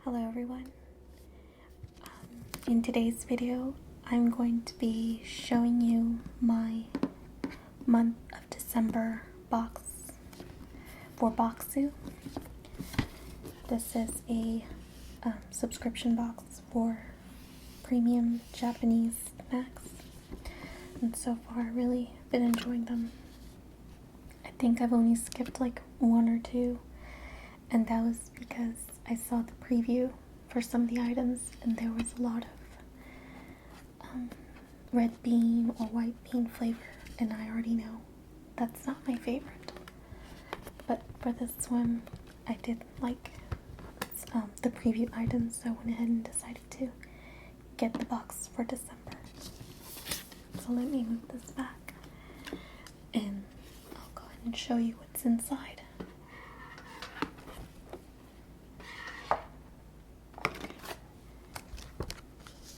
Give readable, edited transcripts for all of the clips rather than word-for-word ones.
Hello everyone. In today's video, I'm going to be showing you my month of December box for Bokksu. This is a subscription box for premium Japanese snacks, and so far I've really been enjoying them. I think I've only skipped like one or two, and that was because I saw the preview for some of the items and there was a lot of red bean or white bean flavor, and I already know that's not my favorite. But for this one, I did like the preview items, so I went ahead and decided to get the box for December. So let me move this back and I'll go ahead and show you what's inside.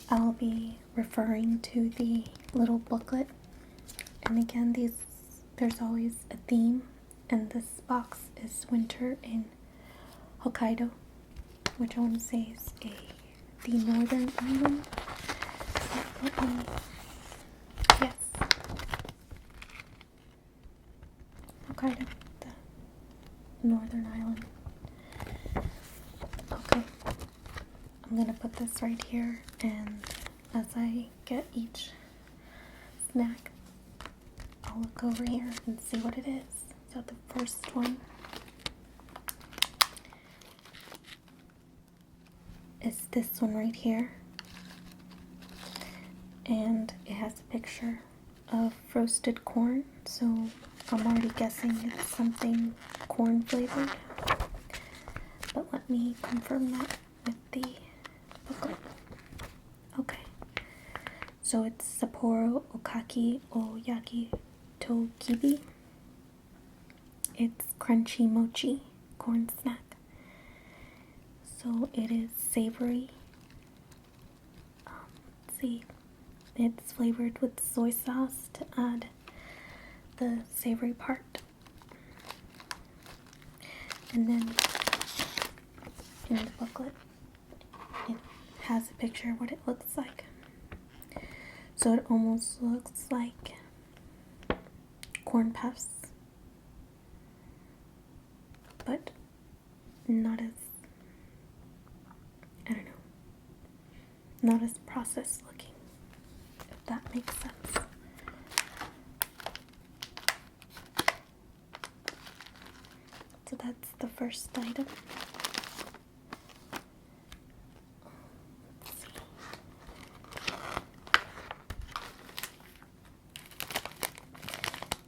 I'll be referring to the little booklet, and again, there's always a theme, and this box is winter in Hokkaido, which I want to say is the northern island. Yes, Hokkaido, the northern island. Okay. I'm gonna put this right here, and as I get each snack, I'll look over here and see what it is. So the first one is this one right here, and it has a picture of roasted corn, so I'm already guessing it's something corn flavored, but let me confirm that with the booklet. Okay, so it's Sapporo Okaki o Yaki to Kibi. It's crunchy mochi corn snack. So it is savory. Let's see, it's flavored with soy sauce to add the savory part. And then in the booklet, it has a picture of what it looks like. So it almost looks like corn puffs, but not as, I don't know, not as processed looking, if that makes sense. So that's the first item.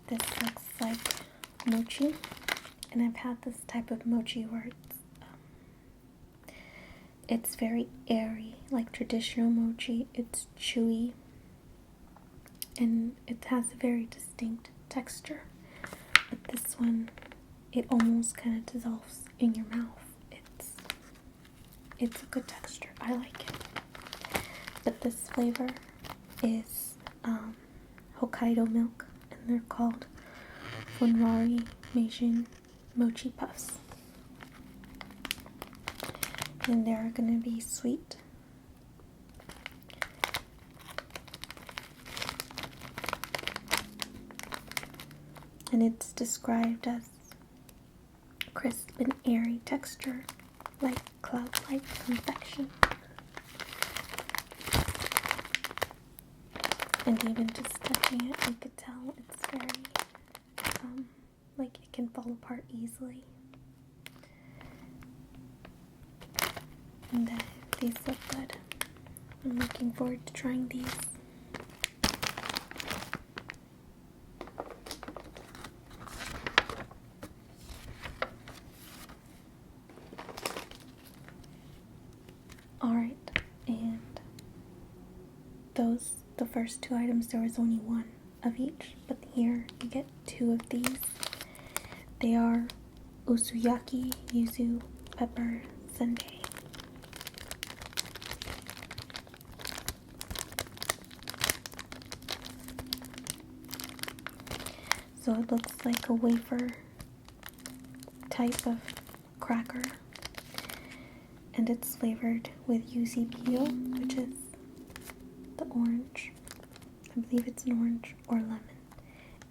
This looks like mochi, and I've had this type of mochi where it's very airy, like traditional mochi. It's chewy, and it has a very distinct texture. But this one, it almost kind of dissolves in your mouth. It's a good texture. I like it. But this flavor is Hokkaido milk, and they're called Funari Mochi Puffs. And they're gonna be sweet. And it's described as crisp and airy texture, like cloud-like confection. And even just touching it, you could tell it's very, like it can fall apart easily. And these look good. I'm looking forward to trying these. Alright, and the first two items, there was only one of each, but here you get two of these. They are Usuyaki Yuzu Pepper Sundae. So it looks like a wafer type of cracker, and it's flavored with Yuzu peel, which is the orange. I believe it's an orange or lemon.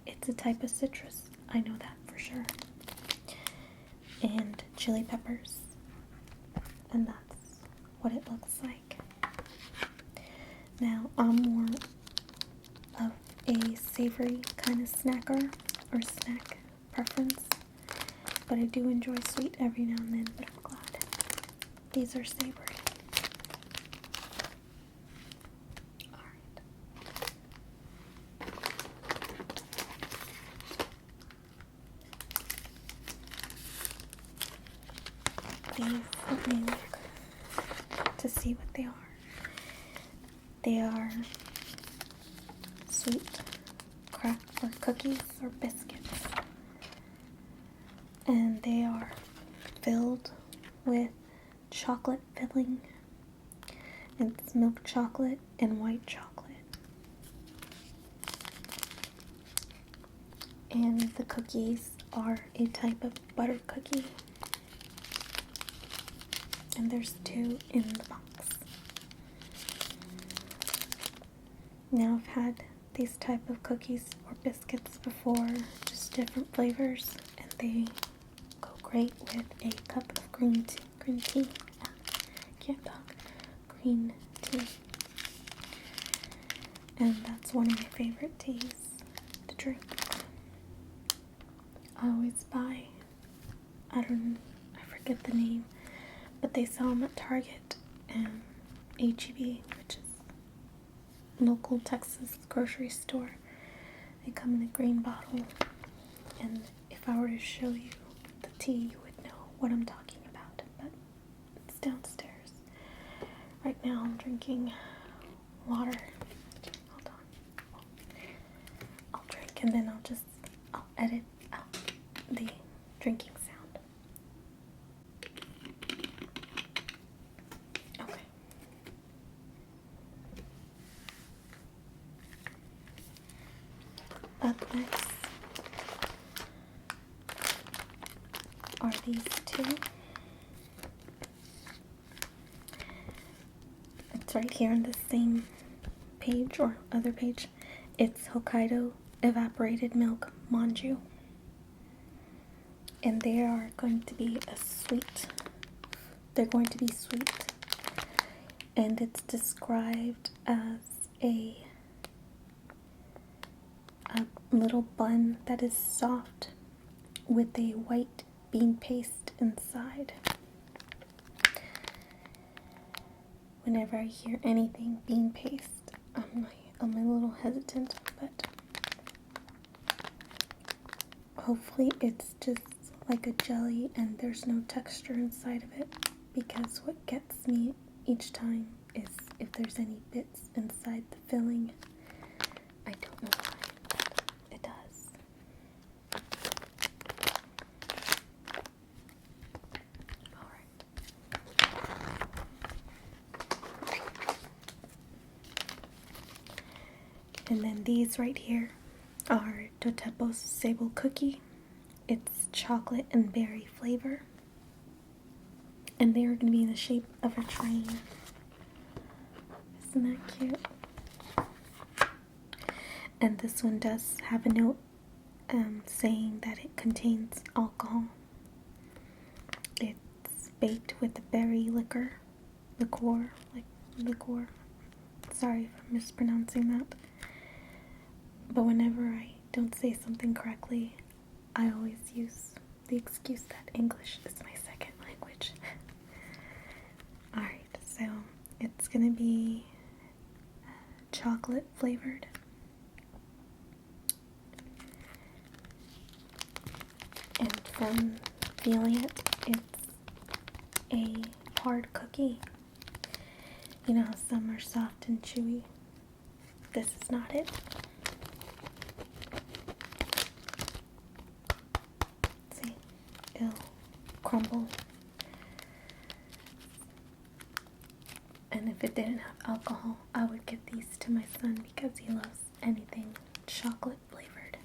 It's a type of citrus, I know that for sure. And chili peppers, and that's what it looks like. Now, I'm more of a savory kind of snacker or snack preference, but I do enjoy sweet every now and then, but I'm glad these are savory. Alright. These, let me look to see what they are. They are sweet crack or cookies or biscuits, and they are filled with chocolate filling. It's milk chocolate and white chocolate, and the cookies are a type of butter cookie, and there's 2 in the box. Now, I've had these type of cookies or biscuits before, just different flavors, and they go great with a cup of green tea. Can't talk. Green tea. And that's one of my favorite teas to drink. I always buy, I forget the name, but they sell them at Target and H-E-B, which is local Texas grocery store. They come in a green bottle, and if I were to show you the tea, you would know what I'm talking about, but it's downstairs. Right now I'm drinking water. Hold on. I'll drink and then I'll edit out the drinking sound. Okay. Up next are these 2. It's right here on the same page or other page. It's Chocoido Evaporated Milk Manju. And they are going to be they're going to be sweet. And it's described as a little bun that is soft with a white bean paste inside. Whenever I hear anything bean paste, I'm a little hesitant, but hopefully it's just like a jelly and there's no texture inside of it, because what gets me each time is if there's any bits inside the filling. I don't know why, but it does. And then these right here are Totepos Sable Cookie. It's chocolate and berry flavor. And they are going to be in the shape of a train. Isn't that cute? And this one does have a note saying that it contains alcohol. It's baked with a berry liquor. Sorry if I'm mispronouncing that. But whenever I don't say something correctly, I always use the excuse that English is my second language. Alright, so it's gonna be chocolate flavored. And from feeling it, it's a hard cookie. You know how some are soft and chewy? This is not it. See, it'll crumble. And if it didn't have alcohol, I would get these to my son because he loves anything chocolate flavored.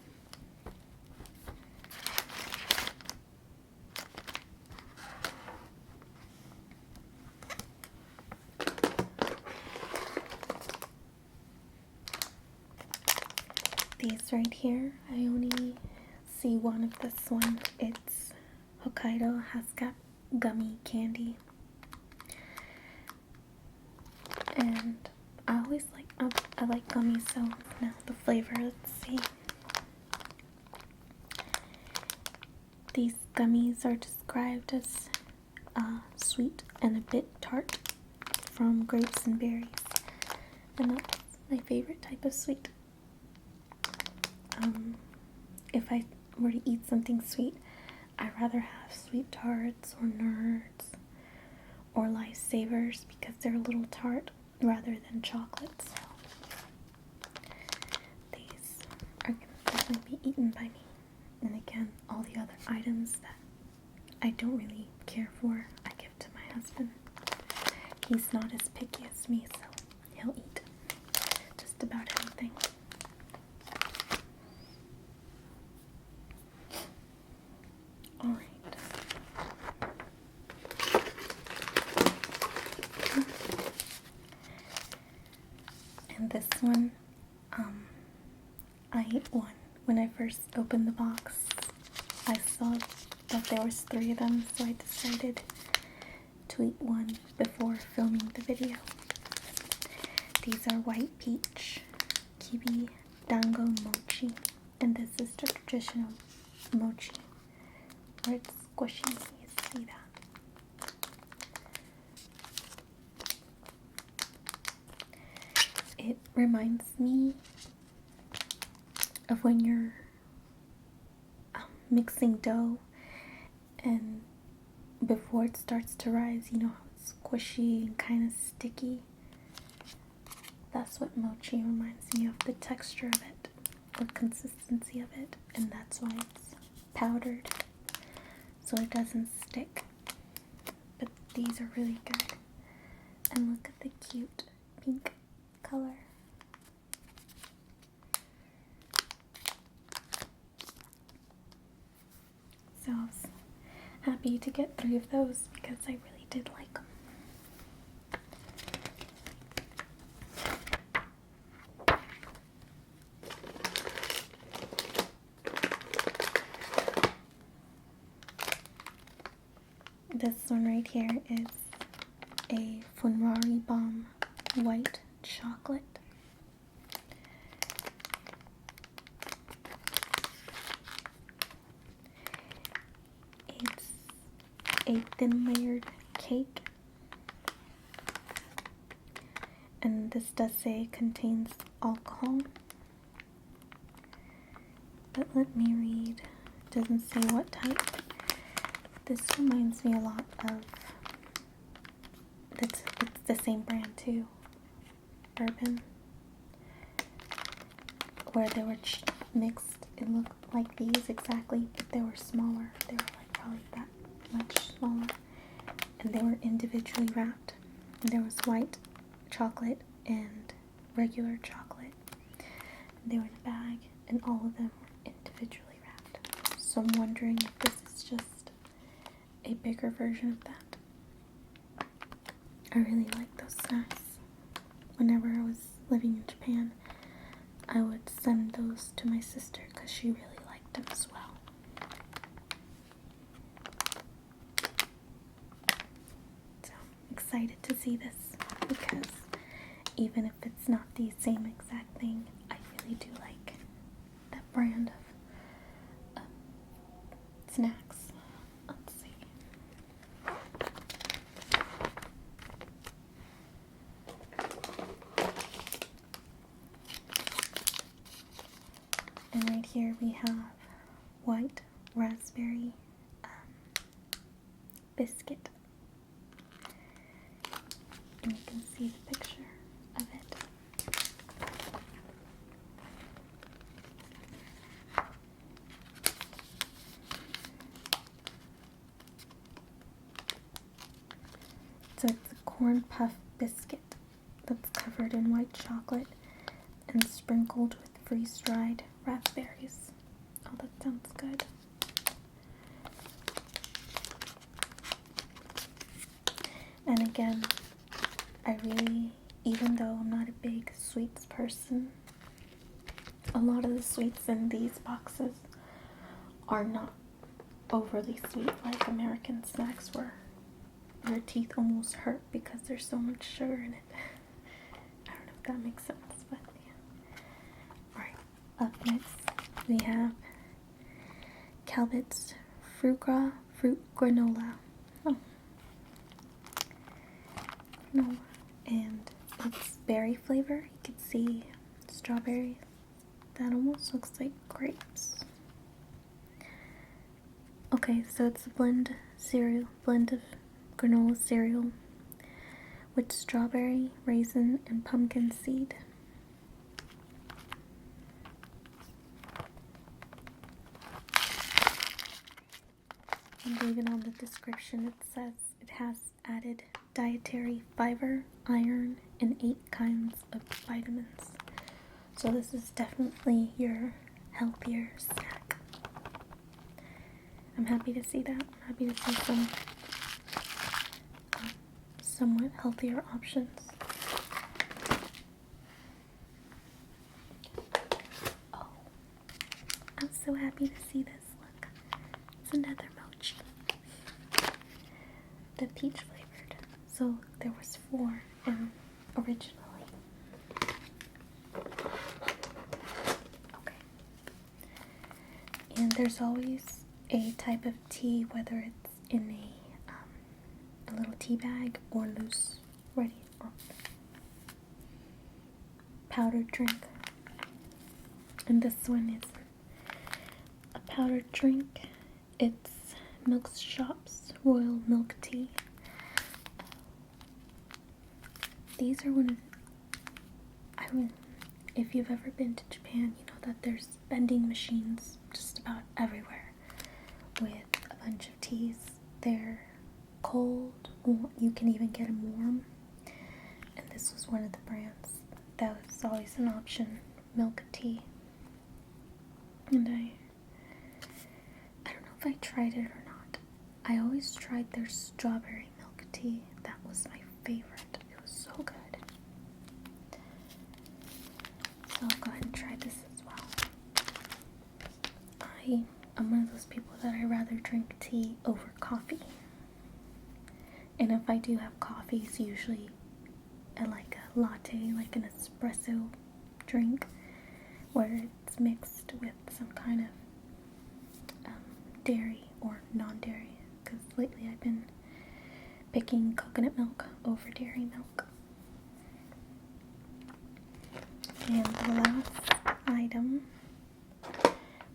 these right here. I only see one of this one. It's Chocoido Gummy Candy. And I always like, I like gummies, so now the flavor, let's see. These gummies are described as sweet and a bit tart from grapes and berries. And that's my favorite type of sweet. If I were to eat something sweet, I'd rather have sweet tarts or nerds or lifesavers because they're a little tart rather than chocolates. So these are going to definitely be eaten by me. And again, all the other items that I don't really care for, I give to my husband. He's not as picky as me, so he'll eat just about anything. Alright. And this one, I ate one. When I first opened the box, I saw that there was 3 of them, so I decided to eat one before filming the video. These are white peach, kiwi, dango mochi, and this is the traditional mochi, where it's squishy. You see that? It reminds me of when you're mixing dough and before it starts to rise, you know how it's squishy and kind of sticky. That's what mochi reminds me of, the texture of it, or consistency of it, and that's why it's powdered, so it doesn't stick. But these are really good. And look at the cute pink color. So I was happy to get 3 of those because I really did like them. This one right here is a Funari Balm white chocolate. It's a thin layered cake, and this does say it contains alcohol, but let me read. It doesn't say what type. This reminds me a lot of, it's the same brand too, bourbon, where they were mixed. It looked like these exactly, but they were smaller. They were like probably that much smaller, and they were individually wrapped. And there was white chocolate and regular chocolate. And they were in a bag, and all of them were individually wrapped. So I'm wondering if this is just a bigger version of that. I really like those snacks. Whenever I was living in Japan, I would send those to my sister because she really liked them as well. So I'm excited to see this because even if it's not the same exact thing, I really do like that brand of snacks. Let's see. And right here we have white raspberry biscuit. And you can see the picture of it. So it's a corn puff biscuit that's covered in white chocolate and sprinkled with freeze-dried raspberries. Oh, that sounds good. And again, I really, even though I'm not a big sweets person, a lot of the sweets in these boxes are not overly sweet like American snacks where your teeth almost hurt because there's so much sugar in it. I don't know if that makes sense, but yeah. Alright, up next we have Calvet's Fruit Granola. Oh. Granola. And it's berry flavor. You can see strawberries. That almost looks like grapes. Okay, so it's a blend of granola cereal with strawberry, raisin, and pumpkin seed. And even on the description it says it has added dietary fiber, iron, and 8 kinds of vitamins. So this is definitely your healthier snack. I'm happy to see that. I'm happy to see some somewhat healthier options. Oh, I'm so happy to see this. Look, it's another mochi. The peach flavored. So there was 4 originally. Okay. And there's always a type of tea, whether it's in a little tea bag or loose, ready, or powdered drink. And this one is a powdered drink. It's Milk Shop's Royal Milk Tea. These are one of if you've ever been to Japan, you know that there's vending machines just about everywhere with a bunch of teas. They're cold, or you can even get them warm. And this was one of the brands that was always an option, milk tea. And I don't know if I tried it or not. I always tried their strawberry milk tea. That was my favorite. It was so good. So I'll go ahead and try this as well. I'm one of those people that I rather drink tea over coffee. And if I do have coffee, it's usually like a latte, like an espresso drink, where it's mixed with some kind of dairy or non-dairy. Because lately I've been picking coconut milk over dairy milk. And the last item,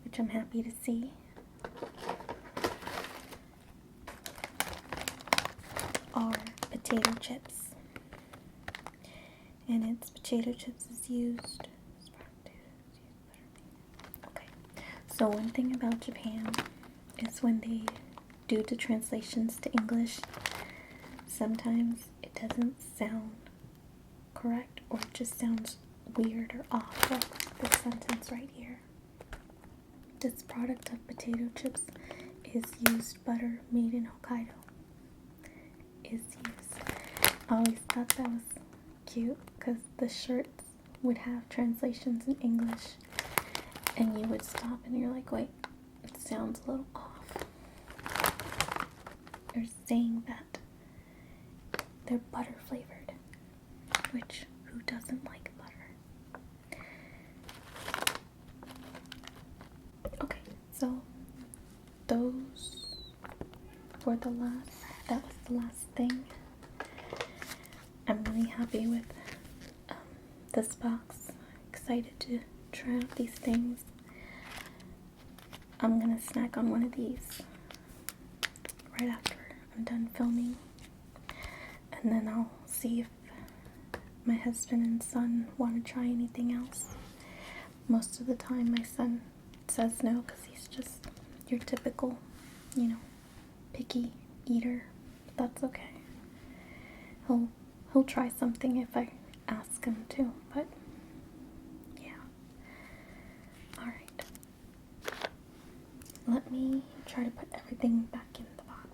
which I'm happy to see, are potato chips. And it's potato chips is used. Okay, so one thing about Japan is when they do the translations to English, sometimes it doesn't sound correct, or it just sounds weird or off, like this sentence right here. This product of potato chips is used butter made in Hokkaido. Is used. I always thought that was cute because the shirts would have translations in English and you would stop and you're like, wait, it sounds a little off. They're saying that they're butter flavored, which who doesn't like butter? Okay, so those were that was the last thing. I'm really happy with this box. Excited to try out these things. I'm gonna snack on one of these right after I'm done filming, and then I'll see if my husband and son want to try anything else. Most of the time my son says no because he's just your typical, picky eater. That's okay. He'll try something if I ask him to, but yeah. Alright. Let me try to put everything back in the box.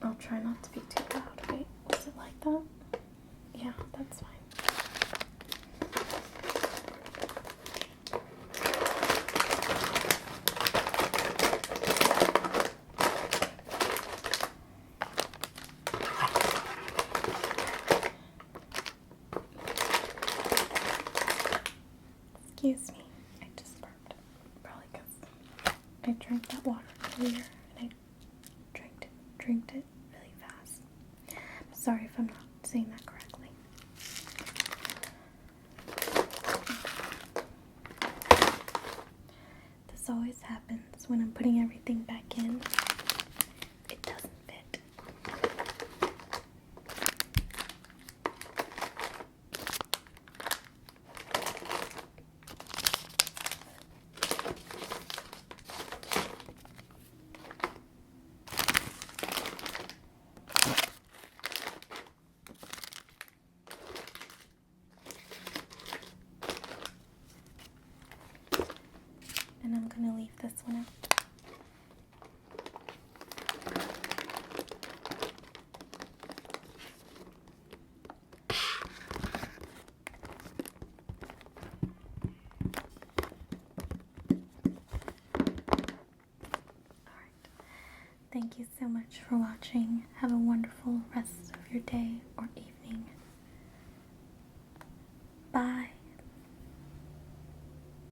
I'll try not to be too loud. Wait, was it like that? Yeah, that drank that water earlier, and I drank it really fast. I'm sorry if I'm not saying that correctly. This always happens when I'm putting everything back in. It doesn't fit. And I'm going to leave this one out. Alright. Thank you so much for watching. Have a wonderful rest of your day or evening. Bye.